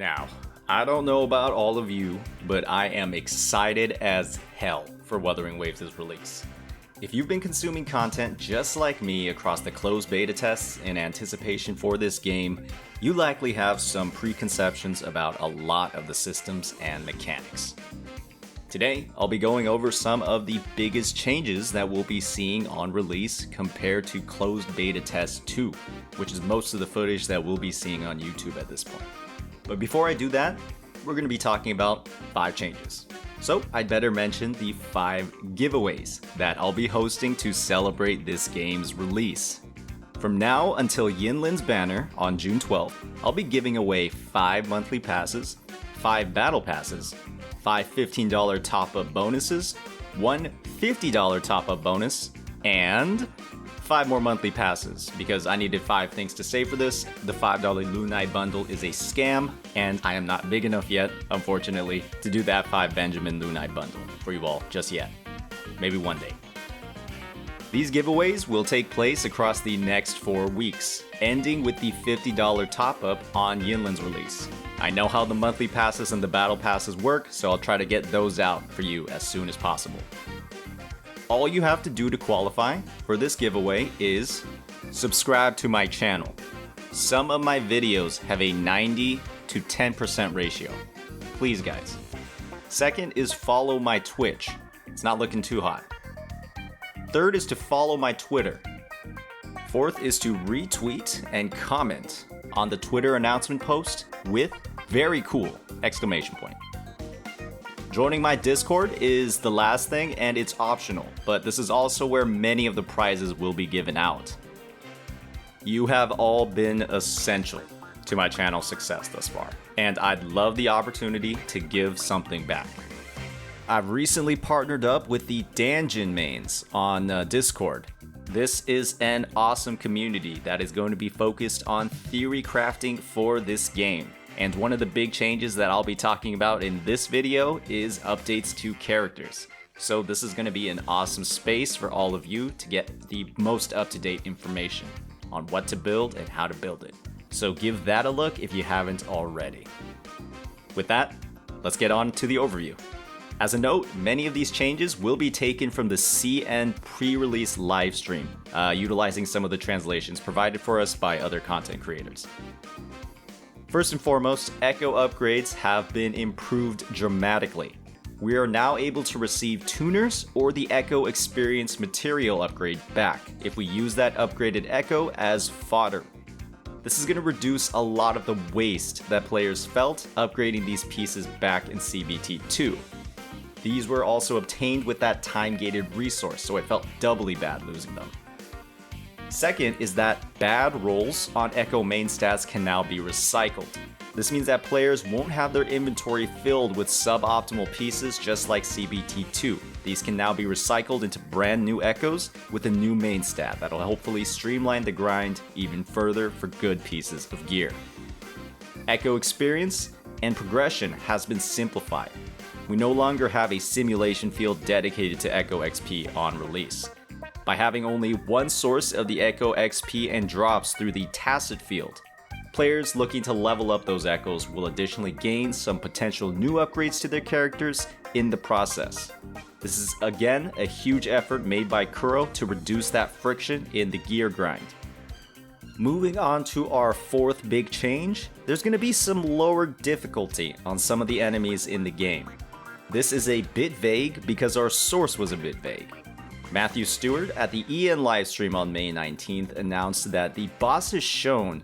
Now, I don't know about all of you, but I am excited as hell for Wuthering Waves' release. If you've been consuming content just like me across the closed beta tests in anticipation for this game, you likely have some preconceptions about a lot of the systems and mechanics. Today, I'll be going over some of the biggest changes that we'll be seeing on release compared to closed beta test 2, which is most of the footage that we'll be seeing on YouTube at this point. But before I do that, we're going to be talking about 5 changes. So I'd better mention the 5 giveaways that I'll be hosting to celebrate this game's release. From now until Yinlin's banner on June 12th, I'll be giving away 5 monthly passes, 5 battle passes, 5 $15 top-up bonuses, 1 $50 top-up bonus, and 5 more monthly passes, because I needed 5 things to save for this. The $5 Lunite bundle is a scam, and I am not big enough yet, unfortunately, to do that 5 Benjamin Lunite bundle for you all just yet. Maybe one day. These giveaways will take place across the next 4 weeks, ending with the $50 top-up on Yinlin's release. I know how the monthly passes and the battle passes work, so I'll try to get those out for you as soon as possible. All you have to do to qualify for this giveaway is subscribe to my channel. Some of my videos have a 90 to 10% ratio. Please, guys. Second is follow my Twitch. It's not looking too hot. Third is to follow my Twitter. Fourth is to retweet and comment on the Twitter announcement post with "very cool!" exclamation point. Joining my Discord is the last thing, and it's optional, but this is also where many of the prizes will be given out. You have all been essential to my channel's success thus far, and I'd love the opportunity to give something back. I've recently partnered up with the Danjin mains on Discord. This is an awesome community that is going to be focused on theory crafting for this game. And one of the big changes that I'll be talking about in this video is updates to characters. So this is going to be an awesome space for all of you to get the most up-to-date information on what to build and how to build it. So give that a look if you haven't already. With that, let's get on to the overview. As a note, many of these changes will be taken from the CN pre-release livestream, utilizing some of the translations provided for us by other content creators. First and foremost, Echo upgrades have been improved dramatically. We are now able to receive tuners or the Echo experience material upgrade back if we use that upgraded Echo as fodder. This is going to reduce a lot of the waste that players felt upgrading these pieces back in CBT2. These were also obtained with that time-gated resource, so it felt doubly bad losing them. Second is that bad rolls on Echo main stats can now be recycled. This means that players won't have their inventory filled with suboptimal pieces just like CBT2. These can now be recycled into brand new Echoes with a new main stat that'll hopefully streamline the grind even further for good pieces of gear. Echo experience and progression has been simplified. We no longer have a simulation field dedicated to Echo XP on release. By having only one source of the Echo XP and drops through the tacit field, players looking to level up those Echoes will additionally gain some potential new upgrades to their characters in the process. This is again a huge effort made by Kuro to reduce that friction in the gear grind. Moving on to our 4th big change, there's going to be some lower difficulty on some of the enemies in the game. This is a bit vague because our source was a bit vague. Matthew Stewart at the EN livestream on May 19th announced that the bosses shown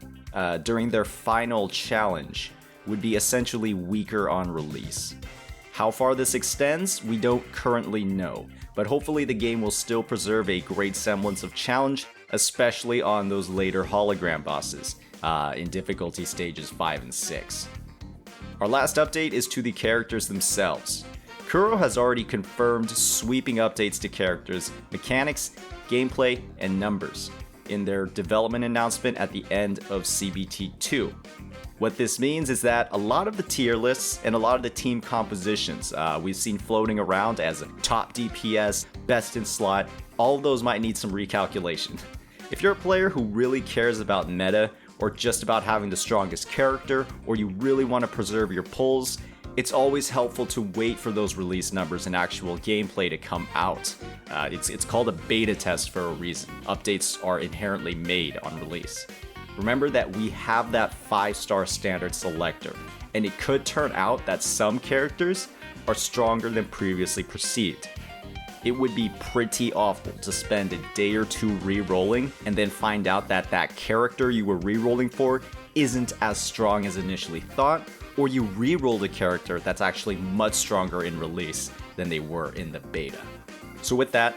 during their final challenge would be essentially weaker on release. How far this extends, we don't currently know, but hopefully the game will still preserve a great semblance of challenge, especially on those later hologram bosses in difficulty stages 5 and 6. Our last update is to the characters themselves. Kuro has already confirmed sweeping updates to characters, mechanics, gameplay, and numbers in their development announcement at the end of CBT2. What this means is that a lot of the tier lists and a lot of the team compositions we've seen floating around as top DPS, best in slot, all of those might need some recalculation. If you're a player who really cares about meta or just about having the strongest character, or you really want to preserve your pulls, it's always helpful to wait for those release numbers and actual gameplay to come out. It's called a beta test for a reason. Updates are inherently made on release. Remember that we have that 5-star standard selector, and it could turn out that some characters are stronger than previously perceived. It would be pretty awful to spend a day or two re-rolling and then find out that that character you were re-rolling for isn't as strong as initially thought, or you re-rolled a character that's actually much stronger in release than they were in the beta. So with that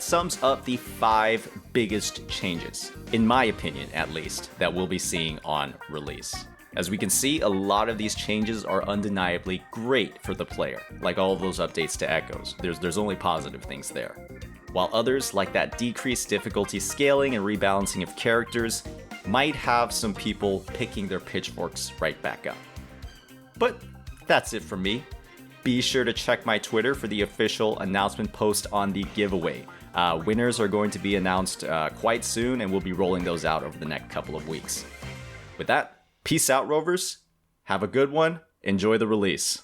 sums up the 5 biggest changes, in my opinion at least, that we'll be seeing on release. As we can see, a lot of these changes are undeniably great for the player, like all of those updates to Echoes. There's only positive things there. While others, like that decreased difficulty scaling and rebalancing of characters, might have some people picking their pitchforks right back up. But that's it from me. Be sure to check my Twitter for the official announcement post on the giveaway. Winners are going to be announced quite soon, and we'll be rolling those out over the next couple of weeks. With that, peace out, Rovers. Have a good one. Enjoy the release.